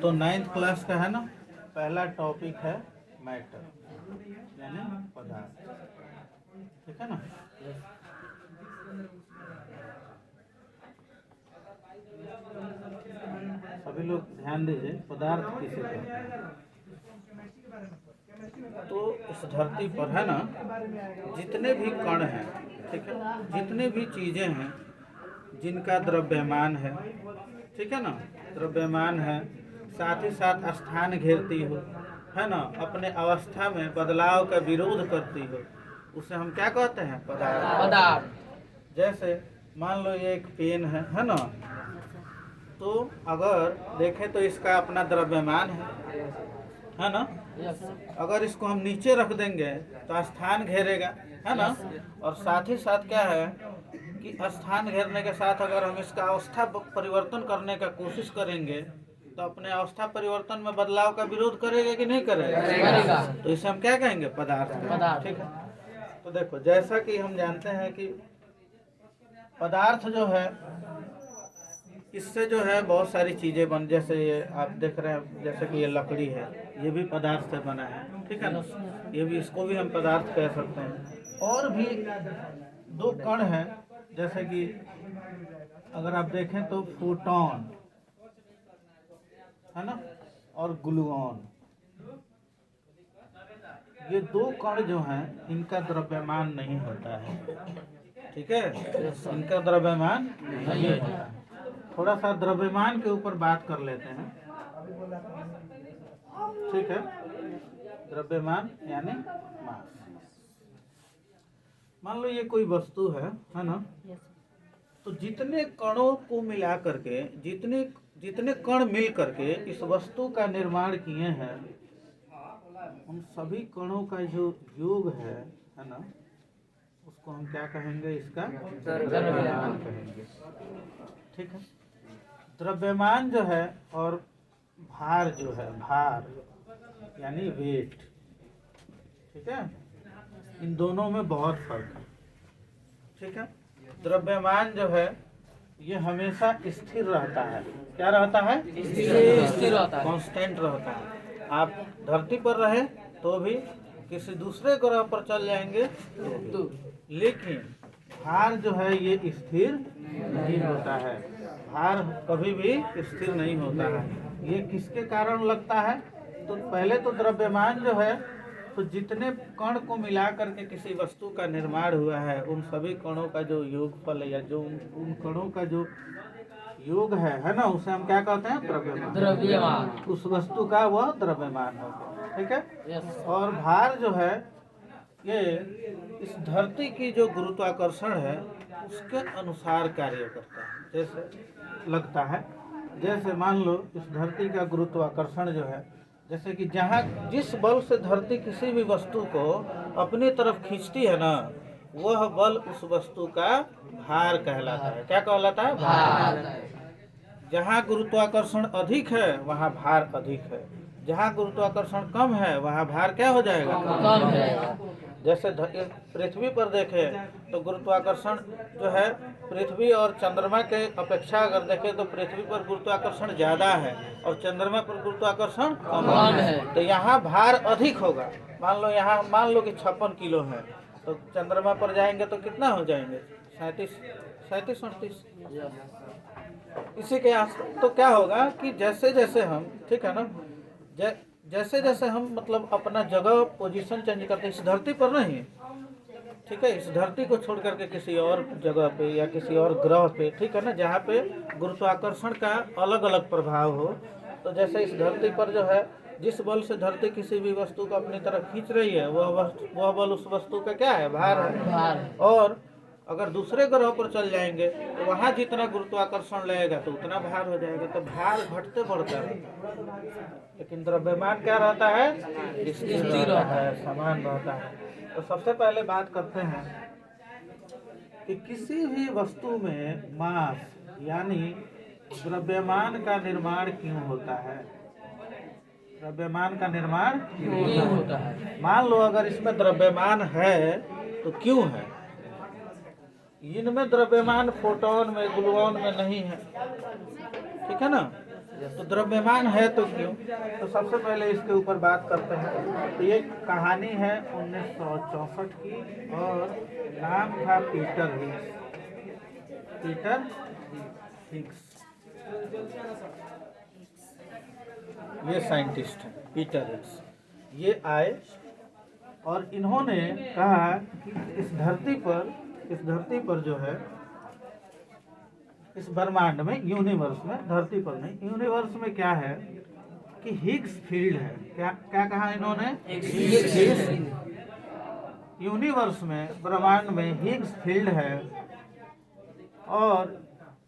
तो 9th class का है ना, पहला टॉपिक है मैटर यानी पदार्थ। ठीक है ना। सभी लोग ध्यान दीजिए, पदार्थ किसे कहते हैं। तो इस धरती पर है ना, जितने भी कण हैं, ठीक है, जितने भी चीजें हैं जिनका द्रव्यमान है, ठीक है ना, द्रव्यमान है, साथ ही साथ स्थान घेरती हो, है ना, अपने अवस्था में बदलाव का विरोध करती हो, उसे हम क्या कहते हैं? पदार्थ। जैसे मान लो ये एक पेन है ना, तो अगर देखें तो इसका अपना द्रव्यमान है ना। अगर इसको हम नीचे रख देंगे तो स्थान घेरेगा, है ना। और साथ ही साथ क्या है कि स्थान घेरने के साथ अगर हम इसका अवस्था परिवर्तन करने का कोशिश करेंगे तो अपने अवस्था परिवर्तन में बदलाव का विरोध करेगा कि नहीं करेगा? तो इसे हम क्या कहेंगे? पदार्थ। ठीक है। तो देखो, जैसा कि हम जानते हैं कि पदार्थ जो है, इससे जो है बहुत सारी चीज़ें बन, जैसे ये आप देख रहे हैं, जैसे कि ये लकड़ी है, ये भी पदार्थ से बना है, ठीक है ना। ये भी, इसको भी हम पदार्थ कह सकते हैं। और भी दो कण हैं, जैसे कि अगर आप देखें तो फोटॉन है ना, और ग्लूऑन, ये दो कण जो हैं इनका द्रव्यमान नहीं होता है, ठीक है, इनका द्रव्यमान नहीं होता है। थोड़ा सा द्रव्यमान के ऊपर बात कर लेते हैं, ठीक है। द्रव्यमान यानी मास। मान लो ये कोई वस्तु है ना, तो जितने कणों को मिला करके, जितने कण मिल करके इस वस्तु का निर्माण किए हैं, उन सभी कणों का जो योग है ना, उसको हम क्या कहेंगे? इसका द्रव्यमान कहेंगे, ठीक है। द्रव्यमान जो है और भार जो है, भार यानी वेट, ठीक है, इन दोनों में बहुत फर्क है, ठीक है। द्रव्यमान जो है ये हमेशा स्थिर रहता है। क्या रहता है? स्थिर रहता है, कांस्टेंट रहता है। आप धरती पर रहे तो भी, किसी दूसरे ग्रह पर चल जाएंगे तो, लेकिन भार जो है ये स्थिर नहीं होता है। भार कभी भी स्थिर नहीं होता है। ये किसके कारण लगता है? तो पहले तो द्रव्यमान जो है, तो जितने कण को मिला करके किसी वस्तु का निर्माण हुआ है, उन सभी कणों का जो योगफल या जो उन कणों का जो योग है ना, उसे हम क्या कहते हैं? द्रव्यमान। उस वस्तु का वह द्रव्यमान हो गया, ठीक है। और भार जो है ये इस धरती की जो गुरुत्वाकर्षण है उसके अनुसार कार्य करता है। जैसे लगता है, जैसे मान लो इस धरती का गुरुत्वाकर्षण जो है, जैसे कि जहाँ जिस बल से धरती किसी भी वस्तु को अपनी तरफ खींचती है ना, वह बल उस वस्तु का भार कहलाता है। क्या कहलाता है? भार। जहाँ गुरुत्वाकर्षण अधिक है वहाँ भार अधिक है, जहाँ गुरुत्वाकर्षण कम है वहाँ भार क्या हो जाएगा? कम है। जैसे पृथ्वी पर देखें तो गुरुत्वाकर्षण जो है पृथ्वी और चंद्रमा के अपेक्षा अगर देखें तो पृथ्वी पर गुरुत्वाकर्षण ज़्यादा है और चंद्रमा पर गुरुत्वाकर्षण कम है। तो यहाँ भार अधिक होगा। मान लो यहाँ मान लो कि 56 किलो है, तो चंद्रमा पर जाएंगे तो कितना हो जाएंगे? 37-38। इसी के आस तो क्या होगा कि जैसे जैसे हम, ठीक है ना, जैसे जैसे हम मतलब अपना जगह पोजीशन चेंज करते हैं इस धरती पर नहीं, ठीक है, इस धरती को छोड़ करके किसी और जगह पे या किसी और ग्रह पे, ठीक है ना, जहाँ पे गुरुत्वाकर्षण का अलग अलग प्रभाव हो, तो जैसे इस धरती पर जो है जिस बल से धरती किसी भी वस्तु को अपनी तरफ खींच रही है, वह बल उस वस्तु का क्या है? भार है। और अगर दूसरे ग्रह पर चल जाएंगे तो वहाँ जितना गुरुत्वाकर्षण लगेगा तो उतना भार हो जाएगा, तो भार घटते बढ़ता रहता है। लेकिन द्रव्यमान क्या रहता है? स्थिर रहता है, समान रहता है। तो सबसे पहले बात करते हैं कि किसी भी वस्तु में मास यानी द्रव्यमान का निर्माण क्यों होता है? द्रव्यमान का निर्माण क्यों होता है? मान लो अगर इसमें द्रव्यमान है तो क्यों है? इनमें द्रव्यमान फोटोन में, ग्लूऑन में नहीं है, ठीक है ना। तो द्रव्यमान है तो क्यों? तो सबसे पहले इसके ऊपर बात करते हैं। तो ये कहानी है 1964 की और नाम था पीटर हिग्स। पीटर हिग्स ये साइंटिस्ट है, पीटर हिग्स। ये आए और इन्होंने कहा कि इस धरती पर जो है, इस ब्रह्मांड में, यूनिवर्स में, धरती पर नहीं, यूनिवर्स में क्या है कि हिग्स फील्ड है। क्या क्या कहा इन्होंने? यूनिवर्स में, ब्रह्मांड में हिग्स फील्ड है और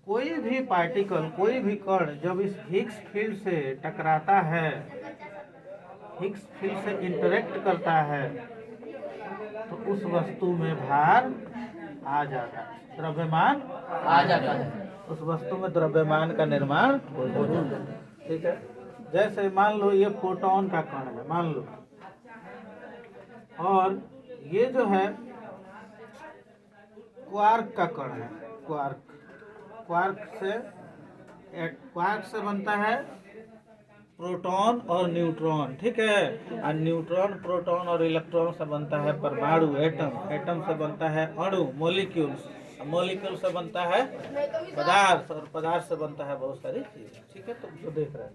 कोई भी पार्टिकल, कोई भी कण जब इस हिग्स फील्ड से टकराता है, हिग्स फील्ड से इंटरेक्ट करता है, तो उस वस्तु में भार आ जाता है, द्रव्यमान आ जाता है। उस वस्तु में द्रव्यमान का निर्माण हो जाता है। ठीक है, जैसे मान लो ये फोटोन का कण है, मान लो, और ये जो है क्वार्क का कण है। क्वार्क से बनता है प्रोटॉन और न्यूट्रॉन। ठीक है, और न्यूट्रॉन, प्रोटॉन और इलेक्ट्रॉन से बनता है परमाणु, एटम से बनता है अणु, मॉलिक्यूल्स, मॉलिक्यूल से बनता है पदार्थ, और पदार्थ से बनता है बहुत सारी चीजें। ठीक है, तो जो देख रहे हैं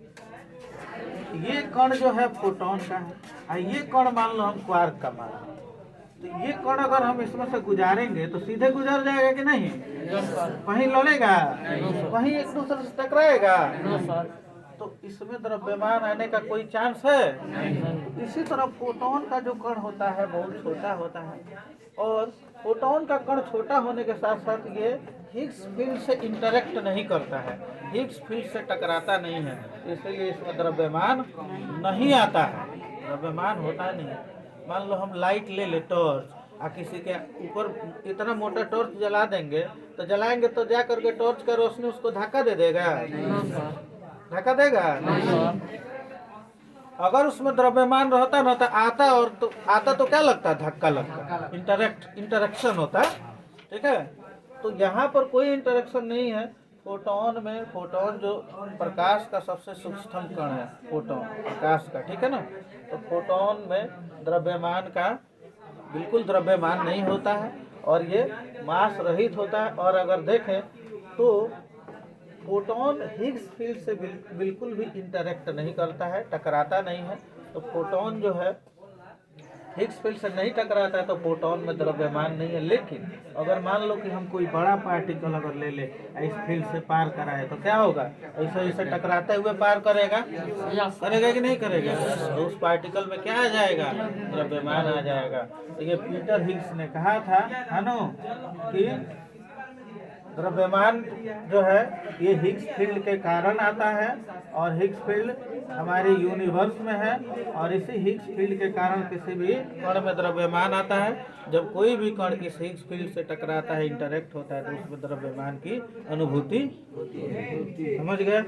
ये कण जो है फोटोन का है, और ये कण मान लो हम क्वार्क का मान लो। तो ये कण अगर हम इसमें से गुजारेंगे तो सीधे गुजर जाएगा कि नहीं? कहीं लड़ेगा? कहीं एक दूसरे से टकराएगा? तो इसमें द्रव्यमान आने का कोई चांस है? तो इसी तरह फोटोन का जो कण होता है बहुत छोटा होता है, और फोटोन का कण छोटा होने के साथ साथ ये हिग्स फील्ड से इंटरेक्ट नहीं करता है, हिग्स फील्ड से टकराता नहीं है, इसलिए इसमें द्रव्यमान नहीं आता है, द्रव्यमान होता नहीं। मान लो हम लाइट ले ले, टॉर्च, और किसी के ऊपर इतना मोटा टॉर्च जला देंगे, तो जलाएंगे तो जा करके टॉर्च का रोशनी उसको धक्का दे देगा? धक्का देगा? अगर उसमें द्रव्यमान रहता ना तो आता तो क्या लगता? धक्का लगता, इंटरेक्शन होता। ठीक है, तो यहाँ पर कोई इंटरेक्शन नहीं है। फोटोन जो प्रकाश का सबसे सूक्ष्म कण है, फोटोन प्रकाश का, ठीक है ना, तो फोटोन में द्रव्यमान का बिल्कुल द्रव्यमान नहीं होता है और ये मास रहित होता है। और अगर देखें तो फोटोन हिग्स फील्ड से बिल्कुल भी इंटरेक्ट नहीं करता है, टकराता नहीं है। तो फोटोन जो है हिग्स फील्ड से नहीं टकराता है, तो फोटोन में द्रव्यमान नहीं है। लेकिन अगर मान लो कि हम कोई बड़ा पार्टिकल अगर ले ले, इस फील्ड से पार कराए, तो क्या होगा? ऐसे ऐसे टकराते हुए पार करेगा कि नहीं करेगा? तो उस पार्टिकल में क्या आ जाएगा? द्रव्यमान आ जाएगा। तो ये पीटर हिग्स ने कहा था, है ना, कि द्रव्यमान जो है ये हिग्स फील्ड के कारण आता है, और हिग्स फील्ड हमारे यूनिवर्स में है, और इसी हिग्स फील्ड के कारण किसी भी कण में द्रव्यमान आता है। जब कोई भी कण इस हिग्स फील्ड से टकराता है, इंटरेक्ट होता है, तो उसमें द्रव्यमान की अनुभूति होती है। समझ गए?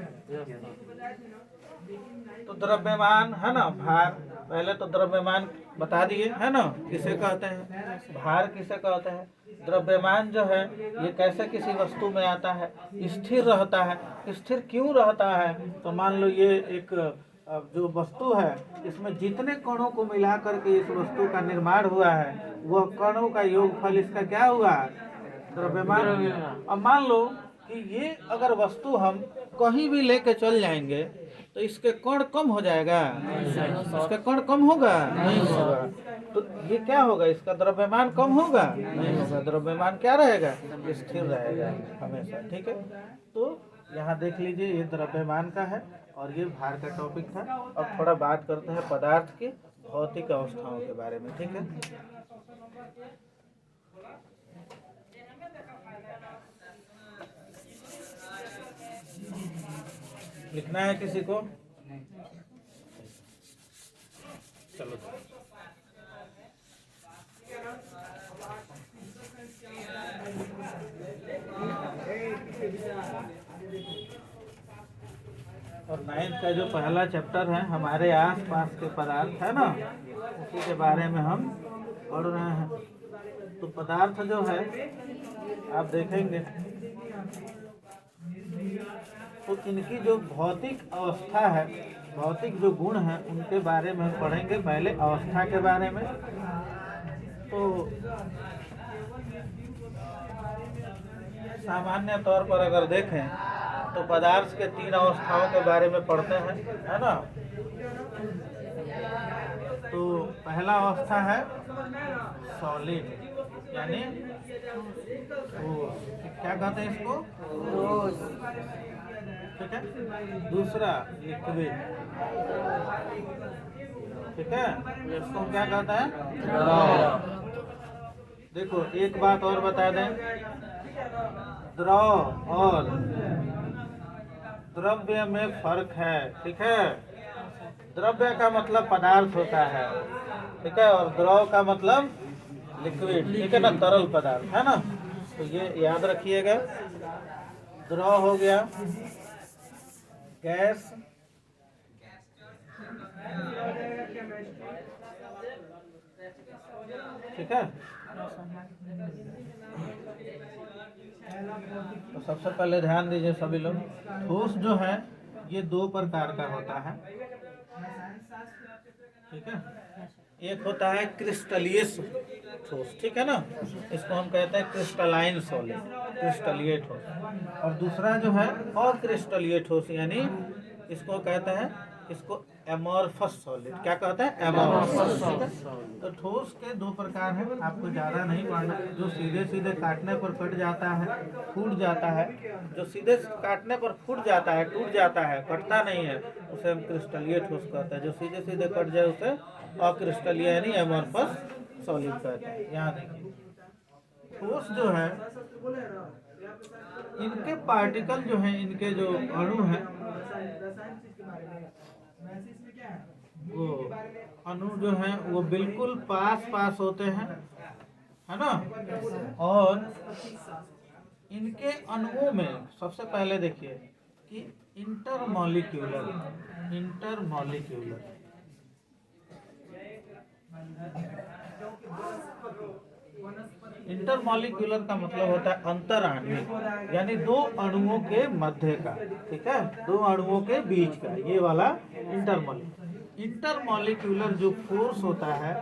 तो द्रव्यमान है ना, भार, पहले तो द्रव्यमान बता दिए, है ना, किसे कहते हैं, भार किसे कहते हैं। द्रव्यमान जो है ये कैसे किसी वस्तु में आता है? स्थिर रहता है। स्थिर क्यों रहता है? तो मान लो ये एक जो वस्तु है, इसमें जितने कणों को मिला करके इस वस्तु का निर्माण हुआ है, वह कणों का योगफल इसका क्या हुआ? द्रव्यमान। अब मान लो कि ये अगर वस्तु हम कहीं भी लेके चल जाएंगे तो इसके कण कम हो जाएगा? इसका कण कम होगा? नहीं होगा। तो ये क्या होगा? इसका द्रव्यमान कम होगा? नहीं होगा। द्रव्यमान क्या रहेगा? स्थिर रहेगा हमेशा। ठीक है, तो यहाँ देख लीजिए ये द्रव्यमान का है और ये भार का टॉपिक था। अब थोड़ा बात करते हैं पदार्थ की भौतिक अवस्थाओं के बारे में। ठीक है, लिखना है किसी को? चलो, और 9th का जो पहला चैप्टर है हमारे आसपास के पदार्थ है ना, उसी के बारे में हम पढ़ रहे हैं। तो पदार्थ जो है आप देखेंगे तो इनकी जो भौतिक अवस्था है, भौतिक जो गुण हैं उनके बारे में पढ़ेंगे। पहले अवस्था के बारे में। तो सामान्य तौर पर अगर देखें तो पदार्थ के 3 अवस्थाओं के बारे में पढ़ते हैं, है ना। तो पहला अवस्था है सॉलिड, यानी क्या कहते हैं इसको, ठीक है। दूसरा लिक्विड, ठीक है, इसको क्या कहते हैं, द्रव। देखो एक बात और बता दें, द्रव और द्रव्य में फर्क है, ठीक है। द्रव्य का मतलब पदार्थ होता है, ठीक है, और द्रव का मतलब लिक्विड, ठीक है ना, तरल पदार्थ, है ना। तो ये याद रखिएगा। द्रव हो गया गैस, ठीक है। तो सबसे पहले ध्यान दीजिए सभी लोग, ठोस जो है ये 2 प्रकार का होता है, ठीक है। एक होता है क्रिस्टलीय ठोस, ठीक है ना, इसको हम कहते हैं क्रिस्टलाइन सॉलिड, क्रिस्टलीय ठोस। और दूसरा जो है अक्रिस्टलीय ठोस, यानी इसको कहते हैं, इसको एमॉर्फस सॉलिड, क्या कहते हैं, एमॉर्फस सॉलिड। तो ठोस के 2 प्रकार हैं, आपको ज़्यादा नहीं पढ़ना। जो सीधे सीधे काटने पर कट जाता है, फूट जाता है, जो सीधे काटने पर फूट जाता है, टूट जाता है, कटता नहीं है, उसे हम क्रिस्टलीय ठोस कहते हैं। जो सीधे सीधे कट जाए उसे अक्रिस्टलीय यानी एमॉर्फस सॉलिड कहते हैं। यहाँ देखिए, ठोस जो है इनके पार्टिकल जो हैं, इनके जो अणु हैं, वो अणु जो हैं वो बिल्कुल पास पास होते हैं, है ना। और इनके अणुओं में सबसे पहले देखिए कि इंटरमॉलिक्यूलर, इंटरमॉलिक्यूलर का मतलब होता है अंतर आणविक, यानी 2 अणुओं के मध्य का, ठीक है, 2 अणुओं के बीच का, ये वाला इंटरमॉलिक्यूलर जो फोर्स होता है,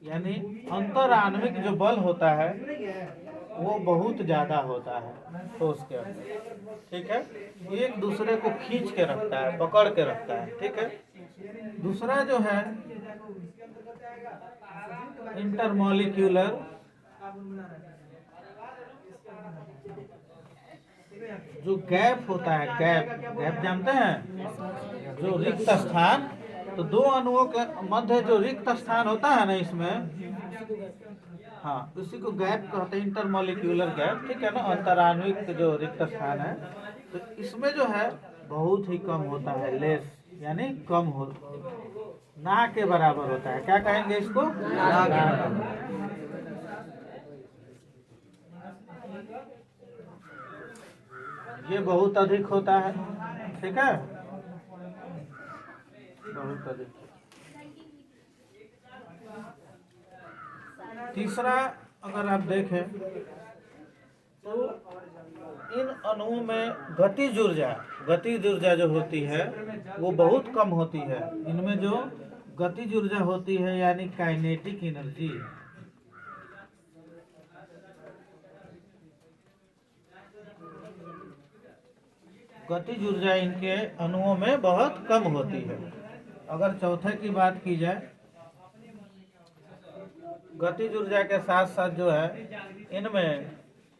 यानी अंतर आणविक जो बल होता है वो बहुत ज्यादा होता है ठोस के अंदर, ठीक है। एक दूसरे को खींच के रखता है, पकड़ के रखता है, ठीक है। दूसरा जो है इंटरमॉलिक्यूलर, जो गैप होता है, गैप जानते हैं, जो रिक्त स्थान। तो 2 अणुओं के मध्य जो रिक्त स्थान होता है ना, इसमें, हाँ, उसी को गैप कहते हैं, इंटरमॉलिक्यूलर गैप, ठीक है ना, अंतराण्विक जो रिक्त स्थान है। तो इसमें जो है बहुत ही कम होता है, लेस, यानी कम हो, ना के बराबर होता है। क्या कहेंगे इसको, ना के बराबर। ये बहुत अधिक होता है, ठीक है, बहुत अधिक। तीसरा अगर आप देखें तो इन अणुओं में गतिज ऊर्जा जो होती है वो बहुत कम होती है। इनमें जो गतिज ऊर्जा होती है यानी काइनेटिक एनर्जी, गतिज ऊर्जा इनके अणुओं में बहुत कम होती है। अगर चौथे की बात की जाए, गतिज ऊर्जा के साथ साथ जो है इनमें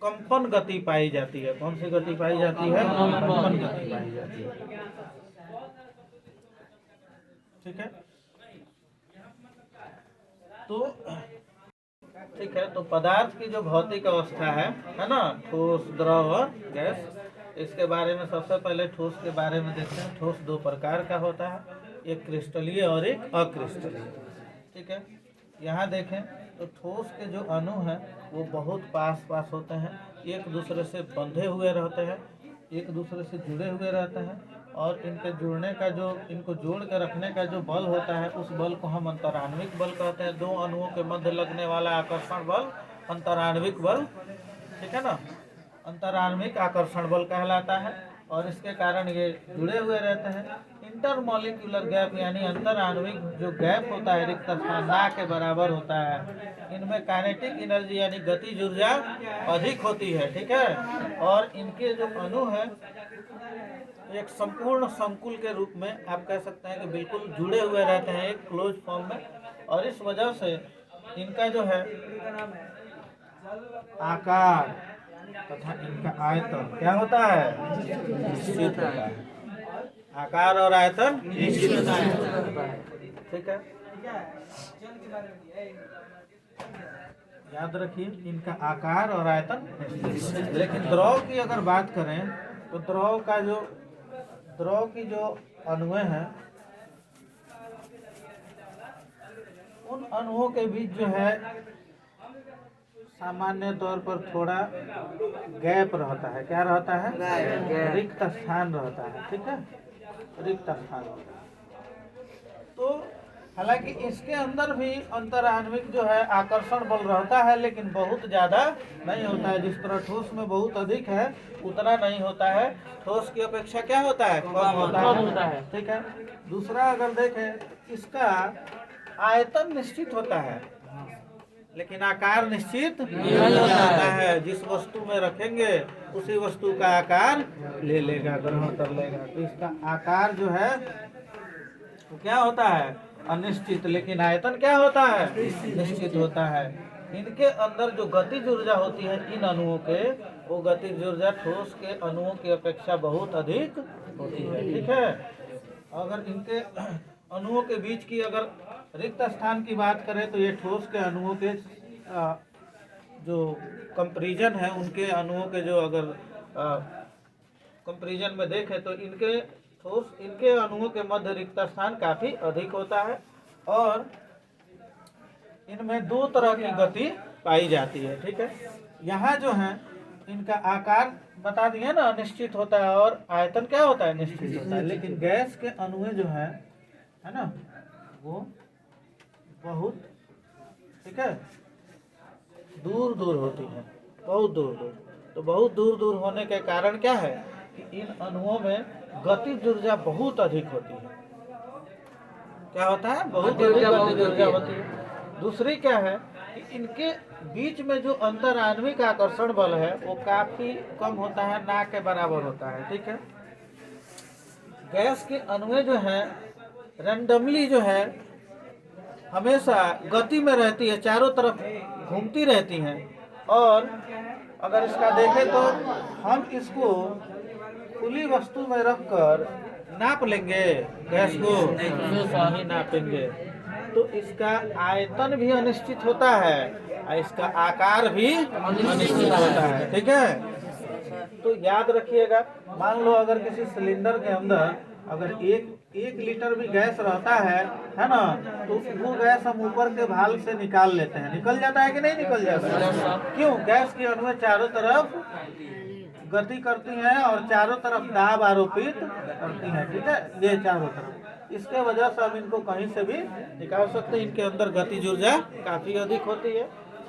कंपन गति पाई जाती है। कौन सी गति पाई जाती है, कंपन गति पाई जाती है, ठीक है। तो ठीक है, तो पदार्थ की जो भौतिक अवस्था है ना, ठोस, द्रव और गैस, इसके बारे में सबसे पहले ठोस के बारे में देखते हैं। ठोस 2 प्रकार का होता है, एक क्रिस्टलीय और एक अक्रिस्टलीय, ठीक है। यहाँ देखें तो ठोस के जो अणु हैं वो बहुत पास पास होते हैं, एक दूसरे से बंधे हुए रहते हैं, एक दूसरे से जुड़े हुए रहते हैं, और इनके जुड़ने का जो, इनको जोड़ कर रखने का जो बल होता है उस बल को हम अंतराण्विक बल कहते हैं। 2 अणुओं के मध्य लगने वाला आकर्षण बल अंतराण्विक बल, ठीक है ना। अंतराण्विक आकर्षण बल कहलाता है और इसके कारण ये जुड़े हुए रहते हैं। इंटरमॉलिक्यूलर गैप यानी अंतराण्विक जो गैप होता है, रिक्त स्थान ना के बराबर होता है, इनमें काइनेटिक एनर्जी यानी गतिज ऊर्जा अधिक होती है, ठीक है। और इनके जो अणु है एक संपूर्ण संकुल के रूप में आप कह सकते हैं कि बिल्कुल जुड़े हुए रहते हैं एक क्लोज फॉर्म में, और इस वजह से इनका जो है आकार तथा इनका आयतन क्या होता है, निश्चित होता है। आकार और आयतन निश्चित होता है, ठीक है। याद रखिए इनका आकार और आयतन निश्चित। लेकिन द्रव की अगर बात करें तो द्रव की जो अणुएं हैं उन अणुओं के बीच जो है सामान्य तौर पर थोड़ा गैप रहता है। क्या रहता है, रिक्त स्थान रहता है, ठीक है, रिक्त स्थान रहता है। तो हालांकि इसके अंदर भी अंतराण्विक जो है आकर्षण बल रहता है, लेकिन बहुत ज्यादा नहीं होता है। जिस तरह ठोस में बहुत अधिक है उतना नहीं होता है, ठोस की अपेक्षा क्या होता है, कम होता है, ठीक है। दूसरा अगर देखें इसका आयतन निश्चित होता है लेकिन आकार निश्चित नहीं होता है। जिस वस्तु में रखेंगे उसी वस्तु का आकार ले लेगा, ग्रहण कर लेगा। तो इसका आकार जो है तो क्या होता है, अनिश्चित, लेकिन आयतन क्या होता है, निश्चित होता है। इनके अंदर जो गतिज ऊर्जा होती है इन अणुओं के, वो गतिज ऊर्जा ठोस के अणुओं की अपेक्षा बहुत अधिक होती है, ठीक है। अगर इनके अणुओं के बीच की अगर रिक्त स्थान की बात करें तो ये ठोस के अणुओं के जो कंपैरिजन है, उनके अणुओं के जो अगर कंपैरिजन में देखें तो इनके अणुओं के मध्य रिक्त स्थान काफी अधिक होता है और इनमें दो तरह की गति पाई जाती है, ठीक है। यहाँ जो है इनका आकार बता दिए ना, निश्चित होता है, और आयतन क्या होता है, निश्चित होता है। लेकिन गैस के अणुएं जो है ना, वो बहुत, ठीक है, दूर दूर होती है, बहुत दूर दूर। तो बहुत दूर दूर होने के कारण क्या है कि इन अणुओं में गतिज ऊर्जा बहुत अधिक होती है। क्या होता है, बहुत अधिक गतिज ऊर्जा होती है। दूसरी क्या है कि इनके बीच में जो अंतराण्विक आकर्षण बल है वो काफी कम होता है, ना के बराबर होता है, ठीक है। गैस के अणुएं जो है रैंडमली जो है हमेशा गति में रहती है, चारों तरफ घूमती रहती हैं। और अगर इसका देखें तो हम इसको खुली वस्तु में रखकर नाप लेंगे, गैस को नहीं नापेंगे, तो इसका आयतन भी अनिश्चित होता है और इसका आकार भी अनिश्चित होता है, ठीक है। तो याद रखिएगा, मान लो अगर किसी सिलेंडर के अंदर अगर एक लीटर भी गैस रहता है ना, तो वो गैस हम ऊपर के भाल से निकाल लेते हैं, निकल जाता है कि नहीं निकल जाता है। क्यों, गैस की अणुएं चारों तरफ गति करती हैं और चारों तरफ दाब आरोपित करती हैं, ठीक है, ये चारों तरफ। इसके वजह से हम इनको कहीं से भी निकाल सकते हैं। इनके अंदर गतिज ऊर्जा काफी अधिक होती है।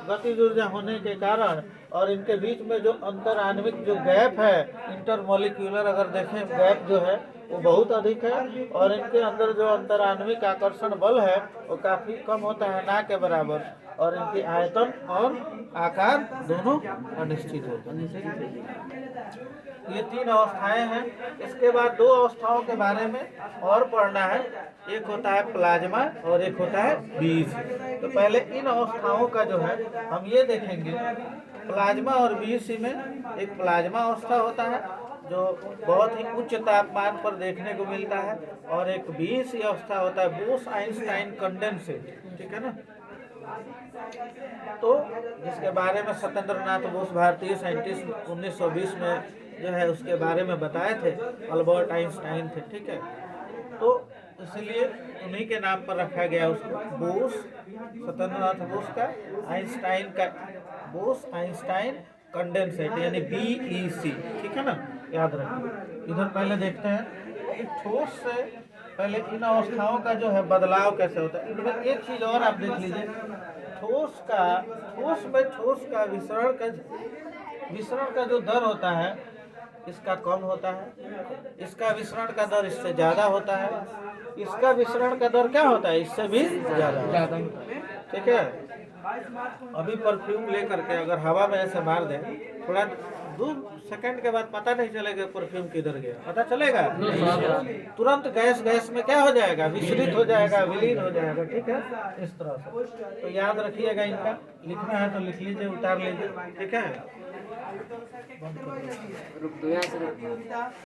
गतिज ऊर्जा होने के कारण और इनके बीच में जो अंतराण्विक जो गैप है, इंटरमॉलिक्यूलर अगर देखें गैप जो है वो बहुत अधिक है, और इनके अंदर जो अंतराण्विक आकर्षण बल है वो काफी कम होता है, ना के बराबर, और इनकी आयतन और आकार दोनों अनिश्चित होते हैं। ये तीन अवस्थाएं हैं। इसके बाद दो अवस्थाओं के बारे में और पढ़ना है, एक होता है प्लाज्मा और एक होता है बीज। तो पहले इन अवस्थाओं का जो है हम ये देखेंगे, प्लाज्मा और बीज में एक प्लाज्मा अवस्था होता है जो बहुत ही उच्च तापमान पर देखने को मिलता है, और एक बीज अवस्था होता है बोस-आइंस्टाइन कंडेंसेट, ठीक है ना। तो जिसके बारे में सत्येंद्र नाथ बोस भारतीय साइंटिस्ट 1920 में जो है उसके बारे में बताए थे, अल्बर्ट आइंस्टाइन थे, ठीक है। तो इसलिए उन्हीं के नाम पर रखा गया उसको, बोस, सत्येंद्र नाथ बोस का, आइंस्टाइन का, बोस आइंस्टाइन कंडेंसेट यानी BEC, ठीक है ना, याद रखिए। इधर पहले देखते हैं ठोस से पहले इन अवस्थाओं का जो है बदलाव कैसे होता है। इनमें एक चीज और आप देख लीजिए, ठोस में ठोस का विसरण विसरण का जो दर होता है इसका कम होता है, इसका विसरण का दर इससे ज़्यादा होता है, इसका विसरण का दर क्या होता है, इससे भी ज़्यादा होता है। ठीक है, अभी परफ्यूम लेकर के अगर हवा में ऐसे मार दें, थोड़ा 2 सेकंड के बाद पता नहीं चलेगा परफ्यूम किधर गया, पता चलेगा? तुरंत गैस गैस में क्या हो जाएगा, विचलित हो जाएगा, विलीन हो जाएगा। ठीक है, इस तरह से तो याद रखिएगा, इनका लिखना है तो लिख लीजिए, उतार लीजिए। ठीक है।